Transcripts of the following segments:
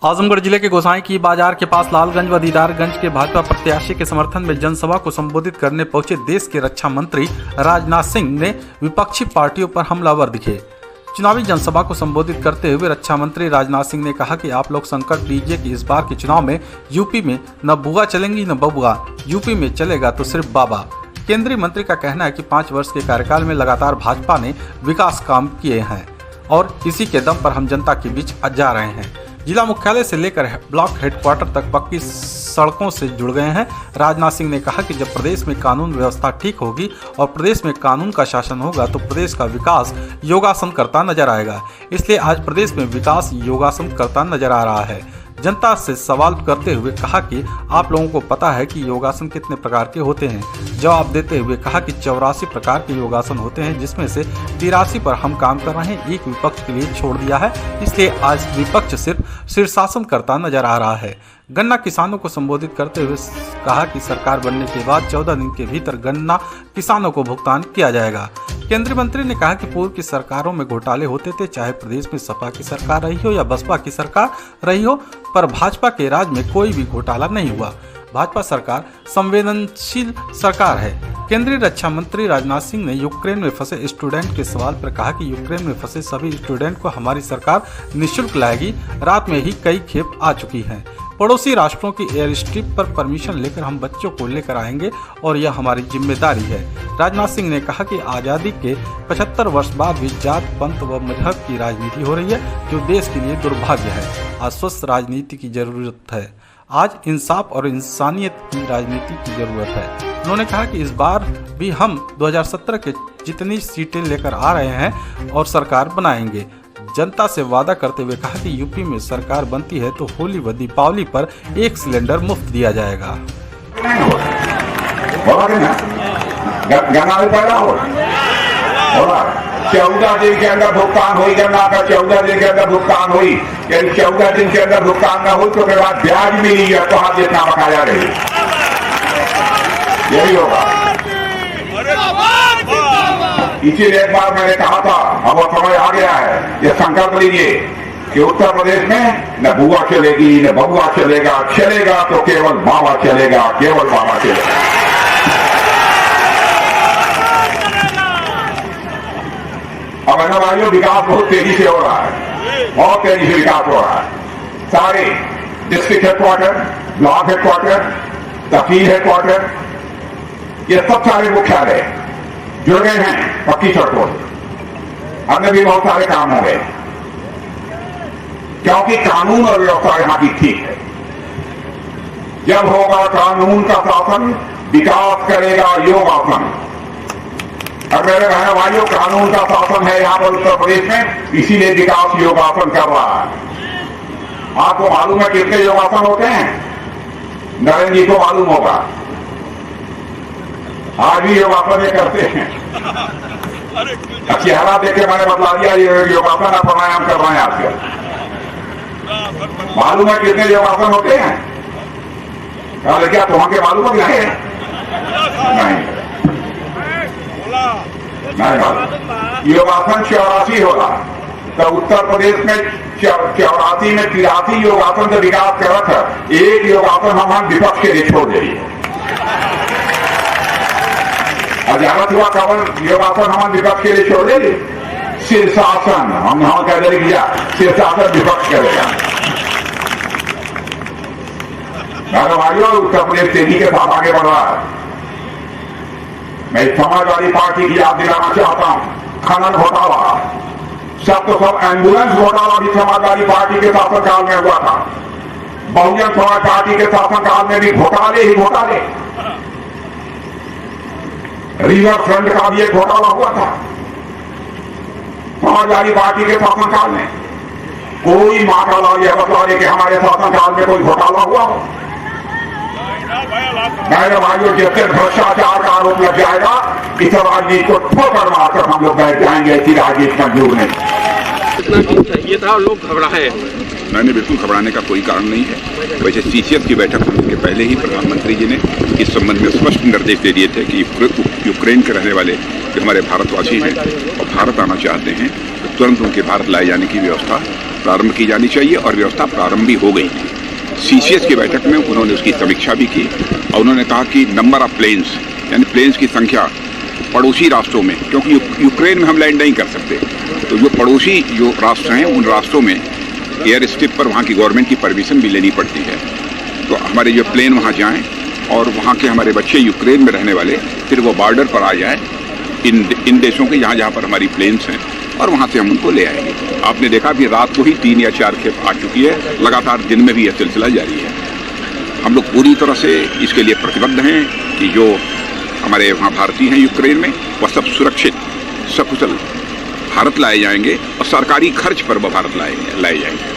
आजमगढ़ जिले के गोसाई की बाजार के पास लालगंज व दीदारगंज के भाजपा प्रत्याशी के समर्थन में जनसभा को संबोधित करने पहुंचे देश के रक्षा मंत्री राजनाथ सिंह ने विपक्षी पार्टियों पर हमलावर दिखे। चुनावी जनसभा को संबोधित करते हुए रक्षा मंत्री राजनाथ सिंह ने कहा कि आप लोग संकट लीजिए कि इस बार के चुनाव में यूपी में न बुआ चलेंगी न बबुआ, यूपी में चलेगा तो सिर्फ बाबा। केंद्रीय मंत्री का कहना है कि 5 वर्ष के कार्यकाल में लगातार भाजपा ने विकास काम किए हैं और इसी के दम पर हम जनता के बीच जा रहे हैं। जिला मुख्यालय से लेकर ब्लॉक हेडक्वार्टर तक पक्की सड़कों से जुड़ गए हैं। राजनाथ सिंह ने कहा कि जब प्रदेश में कानून व्यवस्था ठीक होगी और प्रदेश में कानून का शासन होगा तो प्रदेश का विकास योगासन करता नजर आएगा। इसलिए आज प्रदेश में विकास योगासन करता नजर आ रहा है। जनता से सवाल करते हुए कहा कि आप लोगों को पता है कि योगासन कितने प्रकार के होते हैं। जवाब देते हुए कहा कि 84 प्रकार के योगासन होते हैं, जिसमें से 83 पर हम काम कर रहे हैं, एक विपक्ष के लिए छोड़ दिया है। इसलिए आज विपक्ष सिर्फ शीर्षासन करता नजर आ रहा है। गन्ना किसानों को संबोधित करते हुए कहा कि सरकार बनने के बाद 14 दिन के भीतर गन्ना किसानों को भुगतान किया जाएगा। केंद्रीय मंत्री ने कहा कि पूर्व की सरकारों में घोटाले होते थे, चाहे प्रदेश में सपा की सरकार रही हो या बसपा की सरकार रही हो, पर भाजपा के राज में कोई भी घोटाला नहीं हुआ। भाजपा सरकार संवेदनशील सरकार है। केंद्रीय रक्षा मंत्री राजनाथ सिंह ने यूक्रेन में फंसे स्टूडेंट के सवाल पर कहा कि यूक्रेन में फंसे सभी स्टूडेंट को हमारी सरकार निःशुल्क लाएगी। रात में ही कई खेप आ चुकी हैं। पड़ोसी राष्ट्रों की एयर स्ट्रिप पर परमिशन लेकर हम बच्चों को लेकर आएंगे और यह हमारी जिम्मेदारी है। राजनाथ सिंह ने कहा कि आज़ादी के 75 वर्ष बाद भी जात पंथ व मजहब की राजनीति हो रही है, जो देश के लिए दुर्भाग्य है। आज स्वस्थ राजनीति की जरूरत है। आज इंसाफ और इंसानियत की राजनीति की जरूरत है। उन्होंने कहा कि इस बार भी हम 2017 के जितनी सीटें लेकर आ रहे हैं और सरकार बनाएंगे। जनता से वादा करते हुए कहा कि यूपी में सरकार बनती है तो होली व दीपावली पर 1 सिलेंडर मुफ्त दिया जाएगा। चौदह दिन के अंदर भुगतान हुई गन्ना का, 14 दिन के अंदर भुगतान हुई। यदि 14 दिन के अंदर भुगतान न हुई तो उसके बाद ब्याज मिली है तो आप जितना बकाया रही, यही होगा। इसीलिए एक बार मैंने कहा था, अब वो समय आ गया है, ये संकल्प लीजिए कि उत्तर प्रदेश में न बुआ चलेगी न बबुआ चलेगा, चलेगा तो केवल बाबा चलेगा, केवल बाबा चलेगा। अब ऐसा भाइयों, विकास बहुत तेजी से हो रहा है, बहुत तेजी से विकास हो रहा है। सारे डिस्ट्रिक्ट हेडक्वार्टर, ब्लॉक हेडक्वार्टर, तहसील हेडक्वार्टर, ये सब सारे मुख्यालय जुड़ गए हैं पक्की सड़कों से। अन्य भी बहुत सारे काम हो गए क्योंकि कानून और व्यवस्था यहां की ठीक है। जब होगा कानून का शासन, विकास करेगा योगासन। और मेरे बहन भाइयों, कानून का शासन है यहां पर उत्तर प्रदेश में, इसीलिए विकास योगासन कर रहा है। आपको मालूम है कितने योगासन होते हैं? नरेंद्र जी को मालूम होगा। आज भी योगासन ये करते हैं। चेहरा देखे मैंने बतला दिया, ये योगासन आप प्राणायाम कर रहे हैं आजकल। मालूम है कितने योगासन होते हैं? अरे क्या तुम्हें मालूम है? नहीं, योगासन 84 होगा। तो उत्तर प्रदेश में 84 में 83 योगासन से विकास कर रहा था। एक योगासन हम विपक्ष के लिए छोड़ देंगे। अजानत हुआ कमल योगासन हम विपक्ष के लिए छोड़ देंगे। शीर्षासन हम यहां कह देंगे, शीर्षासन विपक्ष करेगा। भाइयों, उत्तर प्रदेश तेजी के साथ आगे बढ़ रहा है। मैं समाजवादी पार्टी की याद दिलाना चाहता हूं। खनन घोटाला, सब तो सब एम्बुलेंस घोटाला भी समाजवादी पार्टी के शासनकाल में हुआ था। बहुजन समाज पार्टी के शासनकाल में भी घोटाले ही घोटाले। रिवर फ्रंट का भी एक घोटाला हुआ था समाजवादी पार्टी के शासनकाल में। कोई माता लाल यह बतला दे कि हमारे शासनकाल में कोई घोटाला हुआ हो। मेरे भाइयों, जैसे भ्रष्टाचार का आरोप लग जाएगा, इस राजनीति को ठोकर मारकर हम लोग बैठ जाएंगे। ऐसी राजनीति मंजूर नहीं। इतना कम चाहिए था और लोग घबराए। मैंने बिल्कुल घबराने का कोई कारण नहीं है। वैसे सीसीएफ की बैठक होने के पहले ही प्रधानमंत्री जी ने इस संबंध में स्पष्ट निर्देश दे दिए थे कि यूक्रेन के रहने वाले जो हमारे भारतवासी हैं और भारत आना चाहते हैं तो तुरंत उनके भारत लाए जाने की व्यवस्था प्रारंभ की जानी चाहिए और व्यवस्था प्रारंभ भी हो गई थी। CCS की बैठक में उन्होंने उसकी समीक्षा भी की और उन्होंने कहा कि नंबर ऑफ प्लेन्स यानी प्लेन्स की संख्या पड़ोसी राष्ट्रों में, क्योंकि यूक्रेन में हम लैंड नहीं कर सकते, तो जो पड़ोसी जो राष्ट्र हैं उन राष्ट्रों में एयर स्ट्रिप पर वहाँ की गवर्नमेंट की परमिशन भी लेनी पड़ती है। तो हमारे जो प्लेन वहाँ जाएं और वहाँ के हमारे बच्चे यूक्रेन में रहने वाले फिर वो बॉर्डर पर आ जाएं इन देशों के जहाँ पर हमारी प्लेन्स हैं और वहाँ से हम उनको ले आएंगे। आपने देखा भी रात को ही 3 या 4 खेप आ चुकी है, लगातार दिन में भी यह सिलसिला जारी है। हम लोग पूरी तरह से इसके लिए प्रतिबद्ध हैं कि जो हमारे वहाँ भारतीय हैं यूक्रेन में वह सब सुरक्षित सकुशल भारत लाए जाएंगे और सरकारी खर्च पर वह भारत लाए जाएंगे।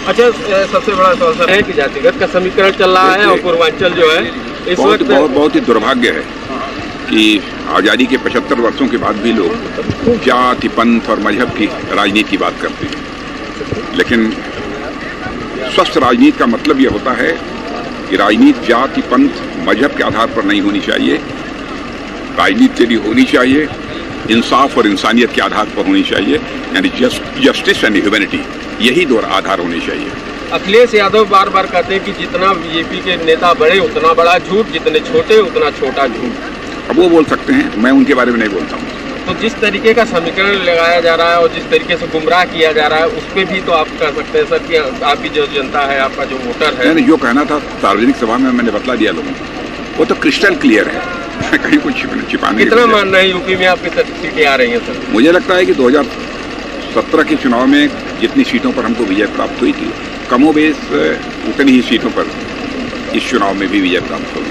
अच्छा, सबसे बड़ा सवाल सर है कि जातिगत का समीकरण चल रहा है और पूर्वांचल जो है इस वक्त बहुत ही दुर्भाग्य है कि आज़ादी के 75 वर्षों के बाद भी लोग जाति पंथ और मजहब की राजनीति की बात करते हैं, लेकिन स्वस्थ राजनीति का मतलब यह होता है कि राजनीति जाति पंथ मजहब के आधार पर नहीं होनी चाहिए। राजनीति के लिए होनी चाहिए इंसाफ और इंसानियत के आधार पर होनी चाहिए, यानी जस्टिस एंड ह्यूमैनिटी, यही दो आधार होने चाहिए। अखिलेश यादव बार बार कहते हैं कि जितना बीजेपी के नेता बड़े उतना बड़ा झूठ, जितने छोटे उतना छोटा झूठ। अब वो बोल सकते हैं, मैं उनके बारे में नहीं बोलता हूँ। तो जिस तरीके का समीकरण लगाया जा रहा है और जिस तरीके से गुमराह किया जा रहा है उस पर भी तो आप कह सकते हैं सर कि आपकी जो जनता है, आपका जो वोटर है। मैंने जो कहना था सार्वजनिक सभा में मैंने बतला दिया लोगों को, वो तो क्रिस्टल क्लियर है, कहीं कुछ छिपाने। कितना मानना है यूपी में आपकी सीटें आ रही हैं सर? मुझे लगता है कि 2017 के चुनाव में जितनी सीटों पर हमको विजय प्राप्त हुई थी, कमोबेश उतनी ही सीटों पर इस चुनाव में भी विजय प्राप्त होगी।